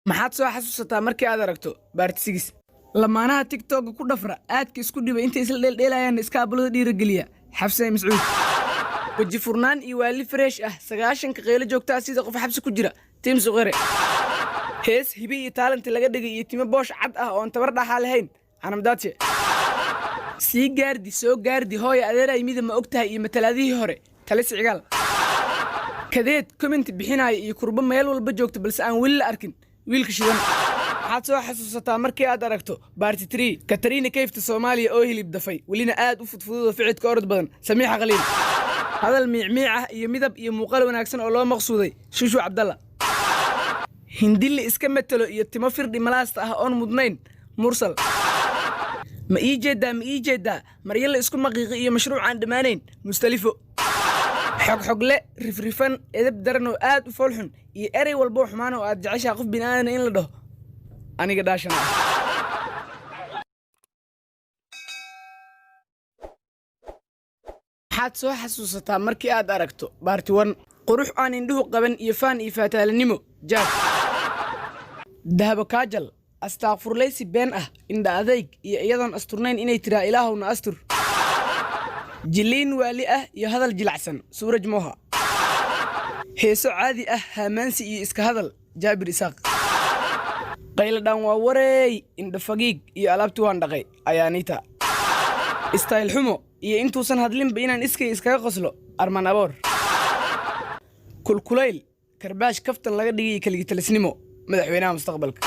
maxaad soo xasuusataa markii aad aragto baartisigis lamaanaha tiktok ku dhafra aadka isku dhiba intay isla dheelayaan iskaabulada dhiirigeliya xafsay mas'uud waji furnaan iyo waali fresh ah 9 qeylo joogta sida qof xabsi ku jira tiim suqare hees hibi iyo talent laga dhigay iyo timo boosh cad ah oo tabar dhaxal lahayn anamdaadse sii gaardi soo gaardi hooyo adeeray mid ma ogtahay iyo matalaadihii hore talis cigaal kadeed comment bixinay iyo kurba meel walba joogta balse aan wili arkin wiilka shidan waxaad soo xasuusataa markii aad aragto baarti 3 Katarina Kayfta Soomaaliya oo hilib dafay walina aad u fudfudud ficilka orod badan Samiixa Qaliil hadal miicmiic ah iyo midab iyo muuqaal wanaagsan oo loo maqsuuday Shushu Cabdalla hindili iska metelo iyo timo firdhi malaasta ah oon mudnayn mursal ma ii jeedaa maryalla isku maqiiqi iyo mashruuc aan dhamaanayn mustalifo xogle rifrifan edeb daran oo aad u foolxun iyo eray walba xumaan oo aad jeceshaa qof bini'aadan in la dhaho aniga dhaashana waxaad soo xasuusataa markii aad aragto baarti 1 qurux aan indhuhu qaban iyo faan iyo faataalanimo jaab dahabo kaajal astaghfiruleysi been ah indha adayg iyo iyadan asturnayn inay tiraa ilaahowna astur jiliin waali ah iyo hadal jilacsan suuraj moha heeso caadi ah hamaansi iyo iska hadal jaabir isaaq qayladaan waa wareey indha fagiig iyo alaabti waan dhaqay ayaanita style xumo iyo intuusan hadlinba inaan iskaga qoslo arman aboor kulkulayl karbaash kaftan laga dhigay kaligitalisnimo madaxweynaha mustaqbalka